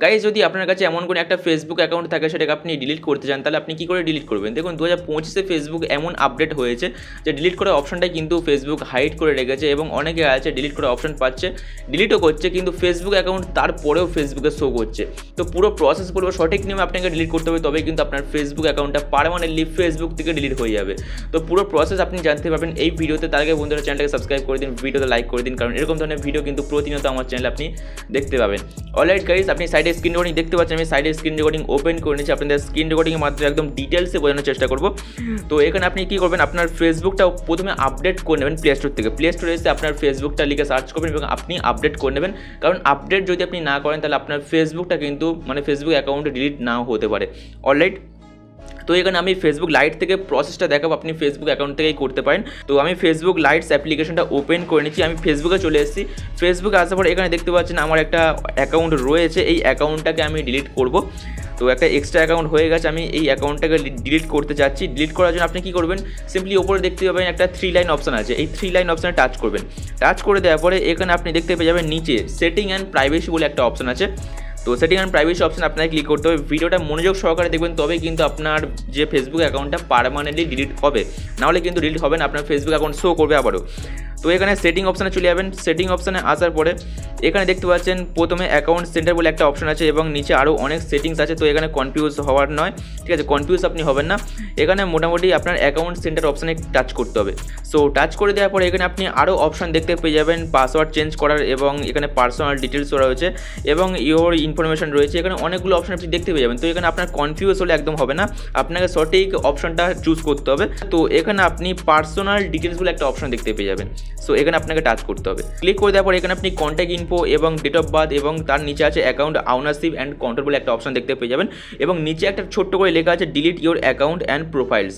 Guys যদি আপনার কাছে এমন কোনো একটা ফেসবুক অ্যাকাউন্ট থাকে সেটাকে আপনি ডিলিট করতে চান, তাহলে আপনি কী করে ডিলিট করবেন? দেখুন 2025-এ ফেসবুক এমন আপডেট হয়েছে যে ডিলিট করার অপশনটাই কিন্তু ফেসবুক হাইড করে রেখেছে এবং অনেকে আছে ডিলিট করার অপশন পাচ্ছে, ডিলিটও করছে, কিন্তু ফেসবুক অ্যাকাউন্ট তারপরেও ফেসবুকে শো করছে। তো পুরো প্রসেস বলবো সঠিক নিয়মে আপনাকে ডিলিট করতে হবে, তবেই কিন্তু আপনার ফেসবুক অ্যাকাউন্টটা পার্মানেন্টলি ফেসবুক থেকে ডিলিট হয়ে যাবে। তো পুরো প্রসেস আপনি জানতে পারবেন এই ভিডিওতে। তার আগে বন্ধুরা চ্যানেলটাকে সাবস্ক্রাইব করে দিন, ভিডিওতে লাইক করে দিন, কারণ এরকম ধরনের ভিডিও কিন্তু প্রতিনিয়ত আমার চ্যানেলে আপনি দেখতে পাবেন। অলরাইট গাইজ, আপনি সাইডে স্ক্রিন রেকর্ডিং দেখতে পাচ্ছেন, আমি সাইডে স্ক্রিন রেকর্ডিং ওপেন করে নিচ্ছি, আপনাদের স্ক্রিন রেকর্ডিংয়ের মাধ্যমে একদম ডিটেলসে বোঝানোর চেষ্টা করব। তো এখানে আপনি কী করবেন, আপনার ফেসবুকটা প্রথমে আপডেট করে নেবেন প্লে স্টোর থেকে। প্লে স্টোরে এসে আপনার ফেসবুকটা লিখে সার্চ করবেন এবং আপনি আপডেট করে নেবেন, কারণ আপডেট যদি আপনি না করেন তাহলে আপনার ফেসবুকটা কিন্তু ফেসবুক অ্যাকাউন্টে ডিলিট নাও হতে পারে। অলরাইট, তো এখানে আমি ফেসবুক লাইট থেকে প্রসেসটা দেখাবো, আপনি ফেসবুক অ্যাকাউন্ট থেকেই করতে পারেন। তো আমি ফেসবুক লাইটস অ্যাপ্লিকেশনটা ওপেন করে নিচ্ছি, আমি ফেসবুকে চলে এসেছি। ফেসবুকে আসার পর এখানে দেখতে পাচ্ছেন আমার একটা অ্যাকাউন্ট রয়েছে, এই অ্যাকাউন্টটাকে আমি ডিলিট করব। তো একটা এক্সট্রা অ্যাকাউন্ট হয়ে গেছে, আমি এই অ্যাকাউন্টটাকে ডিলিট করতে চাচ্ছি। ডিলিট করার জন্য আপনি কী করবেন, সিম্পলি ওপরে দেখতে পাবেন একটা 3 লাইন অপশান আছে, এই 3 লাইন অপশানে টাচ করবেন। টাচ করে দেওয়ার পরে এখানে আপনি দেখতে পেয়ে যাবেন নিচে সেটিং অ্যান্ড প্রাইভেসি বলে একটা অপশান আছে। তো সেটিং অ্যান্ড প্রাইভেসি অপশন আপনাকে ক্লিক করতে হবে। ভিডিওটা মনোযোগ সহকারে দেখবেন, তবেই কিন্তু আপনার যে ফেসবুক অ্যাকাউন্টটা পার্মানেন্টলি ডিলিট হবে, নাহলে কিন্তু ডিলিট হবে না, আপনার ফেসবুক অ্যাকাউন্ট শো করবে আবারও। তো এখানে সেটিং অপশানে চলে যাবেন। সেটিং অপশানে আসার পরে এখানে দেখতে পাচ্ছেন প্রথমে অ্যাকাউন্ট সেন্টার বলে একটা অপশন আছে এবং নিচে আরও অনেক সেটিংস আছে। তো এখানে কনফিউজ হওয়ার নয়, ঠিক আছে, কনফিউজ আপনি হবেন না। এখানে মোটামুটি আপনার অ্যাকাউন্ট সেন্টার অপশানে টাচ করতে হবে। সো টাচ করে দেওয়ার পরে এখানে আপনি আরও অপশান দেখতে পেয়ে যাবেন, পাসওয়ার্ড চেঞ্জ করার এবং এখানে পার্সোনাল ডিটেলসও রয়েছে এবং ইওর ইনফরমেশন রয়েছে। এখানে অনেকগুলো অপশন আপনি দেখতে পেয়ে যাবেন। তো এখানে আপনার কনফিউজ হলে একদম হবে না, আপনাকে সঠিক অপশনটা চুজ করতে হবে। তো এখানে আপনি পার্সোনাল ডিটেলস বলে একটা অপশন দেখতে পেয়ে যাবেন। সো এখানে আপনাকে টাচ করতে হবে। ক্লিক করে দেওয়ার পর এখানে আপনি কন্ট্যাক্ট ইনফো এবং ডেট অফ বার্থ এবং তার নিচে আছে অ্যাকাউন্ট আউনারশিপ অ্যান্ড কন্ট্রোল বলে একটা অপশন দেখতে পেয়ে যাবেন এবং নিচে একটা ছোট্ট করে লেখা আছে delete your account and profiles,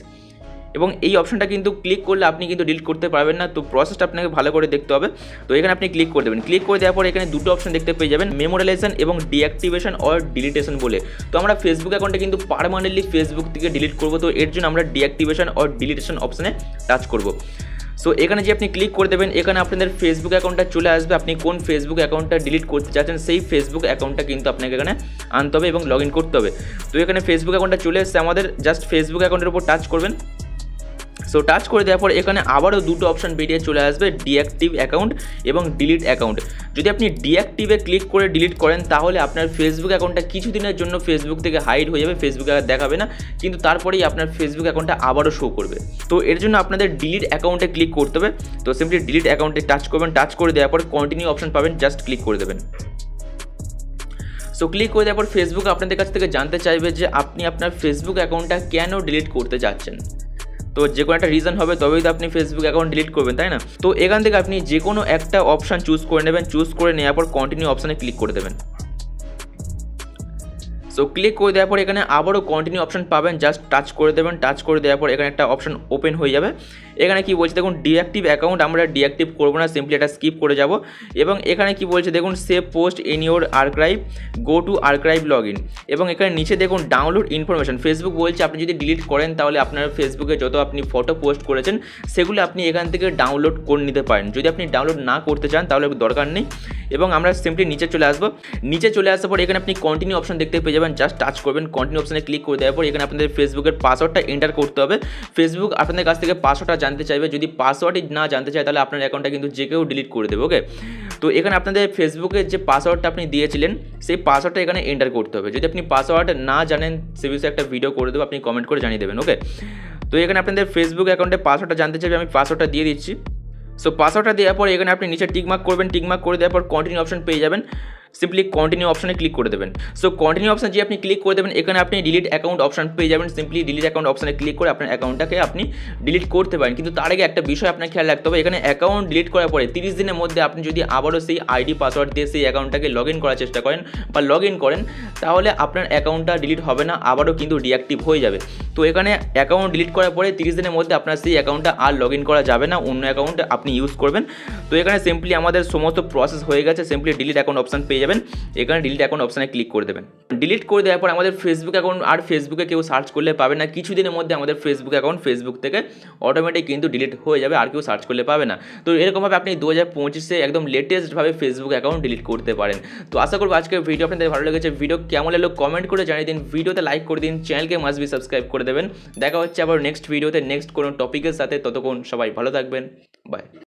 এবং এই অপশনটা কিন্তু ক্লিক করলে আপনি কিন্তু ডিলিট করতে পারবেন না। তো প্রসেসটা আপনাকে ভালো করে দেখতে হবে। তো এখানে আপনি ক্লিক করে দেবেন। ক্লিক করে দেওয়ার পর এখানে দুটো অপশন দেখতে পেয়ে যাবেন, মেমোরাইজেশন এবং ডিঅ্যাক্টিভেশন অর ডিলিটেশন বলে। তো আমরা ফেসবুক অ্যাকাউন্টে কিন্তু পার্মানেন্টলি ফেসবুক থেকে ডিলিট করবো, তো এর জন্য আমরা ডিঅ্যাক্টিভেশন অর ডিলিটেশন অপশনে টাচ করব। সো এখানে যে আপনি ক্লিক করে দেবেন, এখানে আপনাদের ফেসবুক অ্যাকাউন্টটা চলে আসবে। আপনি কোন ফেসবুক অ্যাকাউন্টটা ডিলিট করতে চাচ্ছেন সেই ফেসবুক অ্যাকাউন্টটা কিন্তু আপনাকে এখানে আনতে হবে এবং লগ ইন করতে হবে। তো এখানে ফেসবুক অ্যাকাউন্টটা চলে এসেছে আমাদের, জাস্ট ফেসবুক অ্যাকাউন্টের উপর টাচ করবেন। সো টাচ করে দেওয়ার পর এখানে আবারও দুটো অপশন বেরিয়ে চলে আসবে, ডিঅ্যাক্টিভ অ্যাকাউন্ট এবং ডিলিট অ্যাকাউন্ট। যদি আপনি ডিঅ্যাক্টিভে ক্লিক করে ডিলিট করেন তাহলে আপনার ফেসবুক অ্যাকাউন্টটা কিছুদিনের জন্য ফেসবুক থেকে হাইড হয়ে যাবে, ফেসবুকে আর দেখাবে না, কিন্তু তারপরেই আপনার ফেসবুক অ্যাকাউন্টটা আবারও শো করবে। তো এর জন্য আপনাদের ডিলিট অ্যাকাউন্টে ক্লিক করতে হবে। তো সিম্পলি ডিলিট অ্যাকাউন্টে টাচ করবেন, টাচ করে দেওয়ার পর কন্টিনিউ অপশন পাবেন, জাস্ট ক্লিক করে দেবেন। সো ক্লিক করে দেওয়ার পর ফেসবুক আপনাদের কাছ থেকে জানতে চাইবে যে আপনি আপনার ফেসবুক অ্যাকাউন্টটা কেন ডিলিট করতে চাচ্ছেন। তো যে কোনো একটা রিজন হবে তবেই তো আপনি ফেসবুক অ্যাকাউন্ট ডিলিট করবেন, তাই না? তো এখান থেকে আপনি যে কোনো একটা অপশান চুজ করে নেবেন, চুজ করে নেওয়ার পর কন্টিনিউ অপশানে ক্লিক করে দেবেন। সো ক্লিক করে দেওয়ার পর এখানে আবারও কন্টিনিউ অপশন পাবেন, জাস্ট টাচ করে দেবেন। টাচ করে দেওয়ার পর এখানে একটা অপশন ওপেন হয়ে যাবে। এখানে কি বলছে দেখুন, ডিঅ্যাক্টিভ অ্যাকাউন্ট আমরা ডিঅ্যাক্টিভ করবো না, সিম্পলি এটা স্কিপ করে যাব। এবং এখানে কি বলছে দেখুন, save post in your archive, go to archive log in, এবং এখানে নিচে দেখুন ডাউনলোড ইনফরমেশন। ফেসবুক বলছে আপনি যদি ডিলিট করেন তাহলে আপনার ফেসবুকে যত আপনি ফটো পোস্ট করেছেন সেগুলো আপনি এখান থেকে ডাউনলোড করে নিতে পারেন। যদি আপনি ডাউনলোড না করতে চান তাহলে দরকার নেই। এবং আমরা সিম্পলি নিচে চলে আসবো। নিচে চলে আসার পর এখানে আপনি কন্টিনিউ অপশন দেখতে পেয়ে যাবেন, জাস্ট টাচ করবেন। কন্টিনিউ অপশনে ক্লিক করে দেওয়ার পর এখানে আপনাদের ফেসবুকের পাসওয়ার্ডটা এন্টার করতে হবে। ফেসবুক আপনাদের কাছ থেকে পাসওয়ার্ডটা জানতে চাইবে, যদি পাসওয়ার্ডই না জানতে চায় তাহলে আপনার অ্যাকাউন্টটা কিন্তু যে কেউ ডিলিট করে দেবে। ওকে, তো এখানে আপনাদের ফেসবুকের যে পাসওয়ার্ডটা আপনি দিয়েছিলেন সেই পাসওয়ার্ডটা এখানে এন্টার করতে হবে। যদি আপনি পাসওয়ার্ড না জানেন সে বিষয়ে একটা ভিডিও করে দেবো, আপনি কমেন্ট করে জানিয়ে দেবেন। ওকে, তো এখানে আপনাদের ফেসবুক অ্যাকাউন্টে পাসওয়ার্ডটা জানতে চাইবে, আমি পাসওয়ার্ডটা দিয়ে দিচ্ছি। সো পাসওয়ার্ডটা দেওয়ার পর এখানে আপনি নিচে টিকমার্ক করবেন, টিকমার্ক করে দেওয়ার পর কন্টিনিউ অপশন পেয়ে যাবেন, সিম্পলি কন্টিনিউ অপশনে ক্লিক করে দেবেন। সো কন্টিনিউ অপশন যে আপনি ক্লিক করে দেবেন এখানে আপনি ডিলিট অ্যাকাউন্ট অপশন পেয়ে যাবেন। সিম্পলি ডিলিট অ্যাকাউন্ট অপশনে ক্লিক করে আপনার অ্যাকাউন্টটাকে আপনি ডিলিট করতে পারেন। কিন্তু তার আগে একটা বিষয় আপনার খেয়াল রাখতে হবে, এখানে অ্যাকাউন্ট ডিলিট করার পরে 30 দিনের মধ্যে আপনি যদি আবারও সেই আইডি পাসওয়ার্ড দিয়ে সেই অ্যাকাউন্টটাকে লগ ইন করার চেষ্টা করেন বা লগ ইন করেন তাহলে আপনার অ্যাকাউন্টটা ডিলিট হবে না, আবারও কিন্তু ডিঅ্যাক্টিভ হয়ে যাবে। তো এখানে অ্যাকাউন্ট ডিলিট করার পরে 30 দিনের মধ্যে আপনার সেই অ্যাকাউন্টটা আর লগ ইন করা যাবে না, অন্য অ্যাকাউন্ট আপনি ইউজ করবেন। তো এখানে সিম্পলি আমাদের সমস্ত প্রসেস হয়ে গেছে, সিম্পলি ডিলিট অ্যাকাউন্ট অপশন পেয়ে পেয়ে যাবেন। এখানে ডিলিট অ্যাকাউন্ট অপশানে ক্লিক করে দেবেন। ডিলিট করে দেওয়ার পর আমাদের ফেসবুক অ্যাকাউন্ট আর ফেসবুকে কেউ সার্চ করলে পাবে না। কিছুদিনের মধ্যে আমাদের ফেসবুক অ্যাকাউন্ট ফেসবুক থেকে অটোমেটিক কিন্তু ডিলিট হয়ে যাবে, আর কেউ সার্চ করলে পাবে না। তো এরকমভাবে আপনি 2025-এ একদম লেটেস্টভাবে ফেসবুক অ্যাকাউন্ট ডিলিট করতে পারেন। তো আশা করব আজকের ভিডিও আপনাদের ভালো লেগেছে। ভিডিও কেমন লাগলো কমেন্ট করে জানিয়ে দিন, ভিডিওতে লাইক করে দিন, চ্যানেলকে মাস্ট বি সাবস্ক্রাইব করে দেবেন। দেখা হচ্ছে আবার নেক্সট ভিডিওতে নেক্সট কোনো টপিকের সাথে। ততক্ষণ সবাই ভালো থাকবেন, বাই।